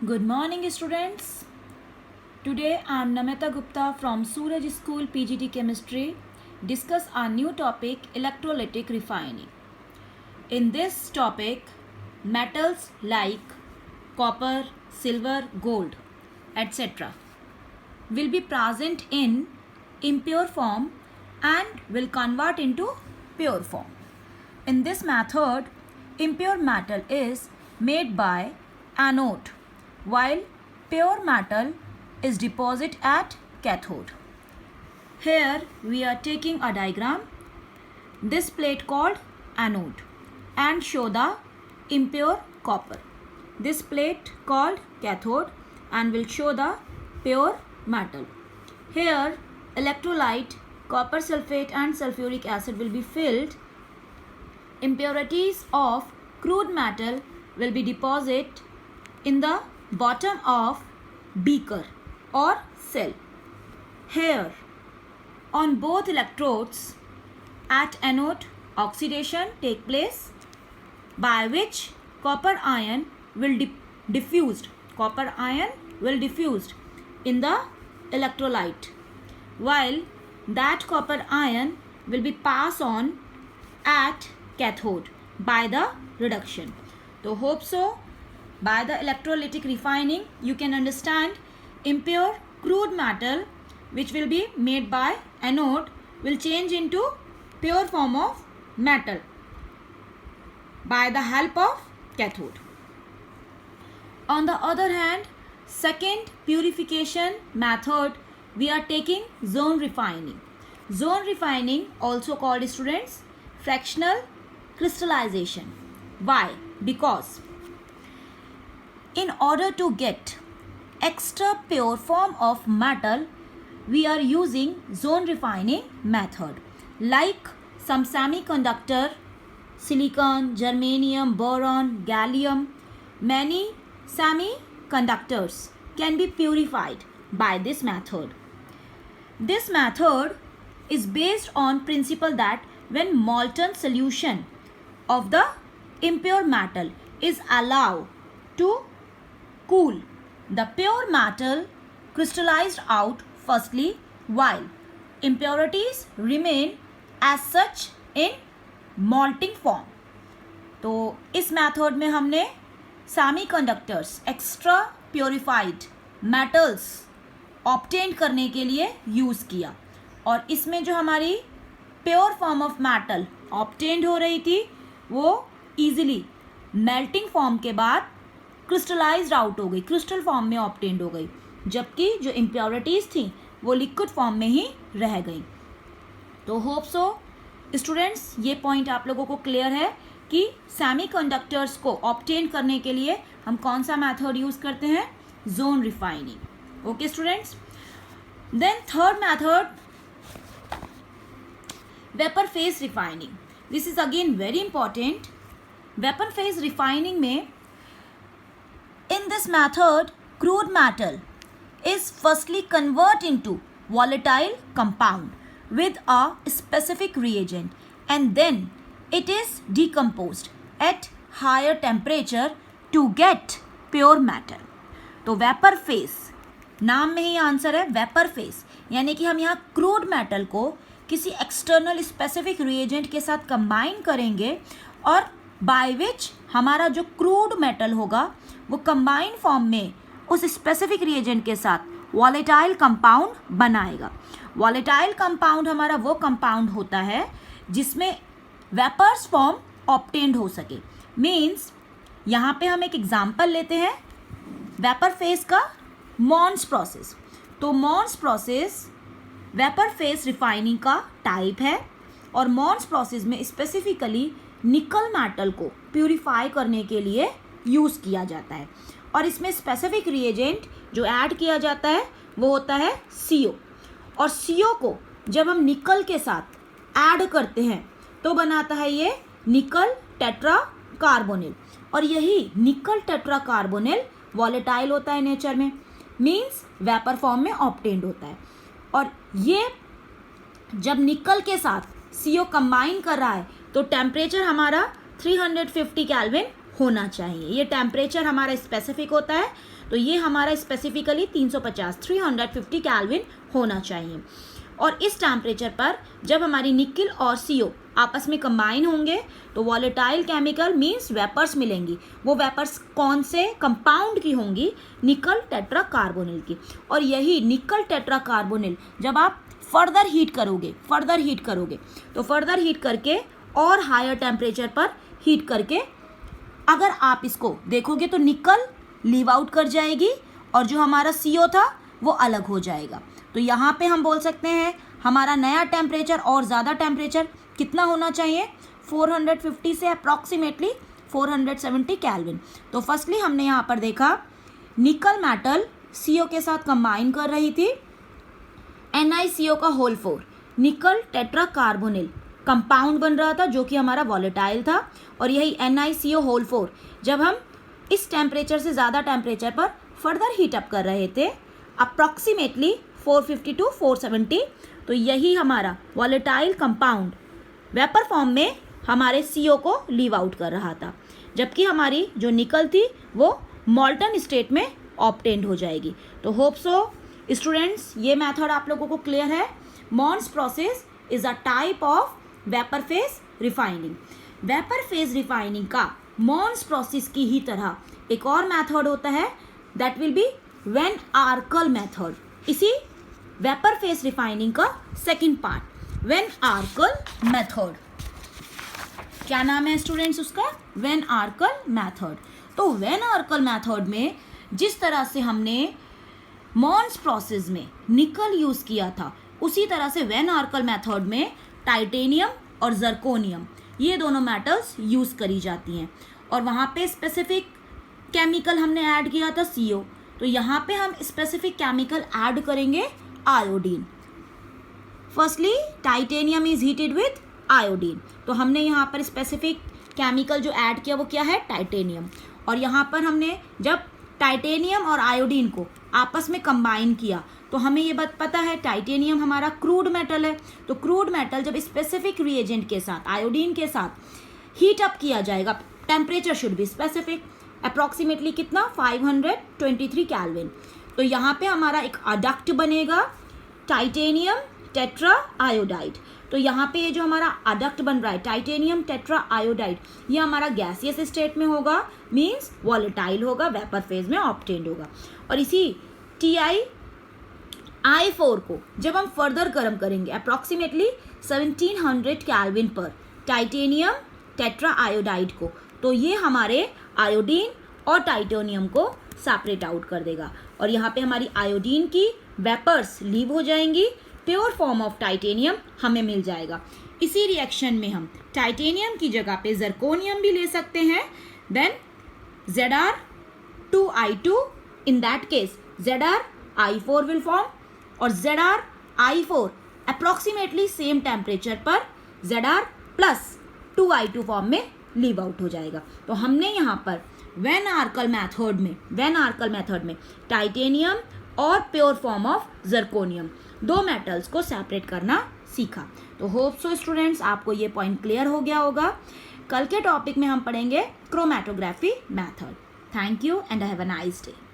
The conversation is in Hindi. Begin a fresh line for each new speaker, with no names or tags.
Good morning, students. Today I am Namita Gupta from Suraj School PGT Chemistry. Discuss our new topic electrolytic refining. In this topic, metals like copper, silver, gold, etc. will be present in impure form and will convert into pure form. In this method, impure metal is made by anode, while pure metal is deposited at cathode. Here we are taking a diagram, this plate called anode, and show the impure copper. This plate called cathode and will show the pure metal. Here electrolyte, copper sulfate and sulfuric acid will be filled. Impurities of crude metal will be deposited in the bottom of beaker or cell. Here on both electrodes at anode oxidation take place, by which copper ion will diffused in the electrolyte, while that copper ion will be passed on at cathode by the reduction. So hope so by the electrolytic refining you can understand impure crude metal which will be made by anode will change into pure form of metal by the help of cathode. On the other hand, second purification method we are taking zone refining. Zone refining, also called students fractional crystallization. Why? Because in order to get extra pure form of metal, we are using zone refining method. Like some semiconductor, silicon, germanium, boron, gallium, many semiconductors can be purified by this method. This method is based on principle that when molten solution of the impure metal is allowed to cool, the pure metal crystallized out firstly, while impurities remain as such in molting form. तो इस मेथड में हमने semiconductors extra purified metals obtain करने के लिए यूज़ किया, और इसमें जो हमारी pure form of metal obtained हो रही थी वो इजीली मेल्टिंग फॉर्म के बाद क्रिस्टलाइज्ड आउट हो गई, क्रिस्टल फॉर्म में ऑब्टेन्ड हो गई, जबकि जो इम्प्योरिटीज़ थी वो लिक्विड फॉर्म में ही रह गई. तो होप सो स्टूडेंट्स ये पॉइंट आप लोगों को क्लियर है कि सेमीकंडक्टर्स को ऑब्टेन करने के लिए हम कौन सा मेथड यूज़ करते हैं, zone refining. Okay students. Then third method vapour phase refining. This is again very important. Vapour phase refining में in this method crude metal is firstly converted into volatile compound with a specific reagent and then it is decomposed at higher temperature to get pure metal. तो वेपर फेस, नाम में ही आंसर है वेपर फेस, यानी कि हम यहाँ क्रूड मेटल को किसी एक्सटर्नल स्पेसिफिक रिएजेंट के साथ कंबाइन करेंगे और बाय विच हमारा जो क्रूड मेटल होगा वो कंबाइन फॉर्म में उस स्पेसिफिक रिएजेंट के साथ वॉलेटाइल कंपाउंड बनाएगा. वॉलेटाइल कंपाउंड हमारा वो कंपाउंड होता है जिसमें वेपर्स फॉर्म ऑब्टेन्ड हो सके. मीन्स यहाँ पे हम एक एग्जांपल लेते हैं वेपर फेस का, मॉन्स प्रोसेस. तो Mond's process vapour phase refining का टाइप है और मॉन्स प्रोसेस में स्पेसिफिकली निकल मेटल को प्यूरिफाई करने के लिए यूज़ किया जाता है और इसमें स्पेसिफिक रिएजेंट जो ऐड किया जाता है वो होता है CO. और CO को जब हम निकल के साथ ऐड करते हैं तो बनाता है ये निकल टेट्रा कार्बोनिल, और यही निकल टेट्रा कार्बोनिल वॉलेटाइल होता है नेचर में, मीन्स वेपर फॉर्म में ऑब्टेन्ड होता है. और ये जब निकल के साथ CO कंबाइन कर रहा है तो टेम्परेचर हमारा 350 केल्विन होना चाहिए। ये टेम्परेचर हमारा स्पेसिफिक होता है, तो ये हमारा स्पेसिफिकली 350 केल्विन होना चाहिए। और इस टेम्परेचर पर जब हमारी निकल और CO आपस में कंबाइन होंगे तो वॉलेटाइल केमिकल मींस वेपर्स मिलेंगी। वो वेपर्स कौन से कंपाउंड की होंगी? निकल टेट्रा कार्बोनिल की। और यही निकल टेट्रा कार्बोनिल जब आप फर्दर हीट करोगे तो फर्दर हीट करके और हायर टेम्परेचर पर हीट करके अगर आप इसको देखोगे तो निकल लीव आउट कर जाएगी और जो हमारा CO था वो अलग हो जाएगा। तो यहाँ पे हम बोल सकते हैं हमारा नया टेम्परेचर और ज़्यादा टेम्परेचर कितना होना चाहिए? 450 से अप्रॉक्सीमेटली 470 केल्विन। तो फर्स्टली हमने यहाँ पर देखा निकल मेटल CO के साथ कंबाइन कर रही थी, NiCO का होल 4 निकल टेट्रा कार्बोनिल कंपाउंड बन रहा था जो कि हमारा वॉलेटाइल था। और यही NiCO होल 4 जब हम इस टेम्परेचर से ज़्यादा टेम्परेचर पर फर्दर हीट अप कर रहे थे अप्रॉक्सीमेटली 450 टू 470, तो यही हमारा वॉलेटाइल कंपाउंड वेपर फॉर्म में हमारे CO को लीव आउट कर रहा था, जबकि हमारी जो निकल थी वो मॉल्टन स्टेट में ऑब्टेन्ड हो जाएगी। तो होप सो स्टूडेंट्स ये मेथड आप लोगों को क्लियर है। Mond's process is a type of vapour phase refining. Vapour phase refining का मॉन्स प्रोसेस की ही तरह एक और मेथड होता है, that will be van Arkel method. इसी वेपर फेज रिफाइनिंग का second part van Arkel method. क्या नाम है स्टूडेंट्स उसका? Van Arkel method. तो वेन आर्कल मेथड में जिस तरह से हमने मॉन्स प्रोसेस में निकल यूज किया था उसी तरह से वेन आर्कल मेथड में टाइटेनियम और जर्कोनियम ये दोनों मेटल्स यूज करी जाती हैं। और वहाँ पे स्पेसिफिक केमिकल हमने ऐड किया था CO, तो यहाँ पे हम स्पेसिफिक केमिकल ऐड करेंगे iodine. Firstly titanium is heated with iodine, तो हमने यहाँ पर स्पेसिफिक केमिकल जो ऐड किया वो क्या है? टाइटेनियम। और यहाँ पर हमने जब टाइटेनियम और आयोडीन को आपस में कंबाइन किया तो हमें ये बात पता है टाइटेनियम हमारा क्रूड मेटल है, तो क्रूड मेटल जब स्पेसिफिक रिएजेंट के साथ आयोडीन के साथ हीट अप किया जाएगा, temperature should be specific, approximately कितना? 523 केल्विन। तो यहाँ पे हमारा एक अडक्ट बनेगा टाइटेनियम टेट्रा आयोडाइड। तो यहाँ पे ये जो हमारा अडक्ट बन रहा है टाइटेनियम टेट्रा आयोडाइड, ये हमारा गैसियस स्टेट में होगा, मींस वॉलेटाइल होगा, वेपर फेज में ऑब्टेन्ड होगा। और इसी TiI4 को जब हम फर्दर गर्म करेंगे अप्रॉक्सीमेटली 1700 केल्विन पर टाइटेनियम टेट्रा आयोडाइड को, तो ये हमारे आयोडीन और टाइटेनियम को सेपरेट आउट कर देगा। और यहाँ पे हमारी आयोडीन की वेपर्स लीव हो जाएंगी, प्योर फॉर्म ऑफ टाइटेनियम हमें मिल जाएगा। इसी रिएक्शन में हम टाइटेनियम की जगह पे जर्कोनियम भी ले सकते हैं, then Zr2I2, in that case Zri4 will form और Zri4 अप्रॉक्सीमेटली सेम टेम्परेचर पर Zr+2I2 फॉर्म में लीव आउट हो जाएगा। तो हमने यहाँ पर वेन आर्कल मेथड में टाइटेनियम और प्योर फॉर्म ऑफ जर्कोनियम दो मेटल्स को सेपरेट करना सीखा। तो होप सो स्टूडेंट्स आपको ये पॉइंट क्लियर हो गया होगा। कल के टॉपिक में हम पढ़ेंगे chromatography method. Thank you and have a nice day.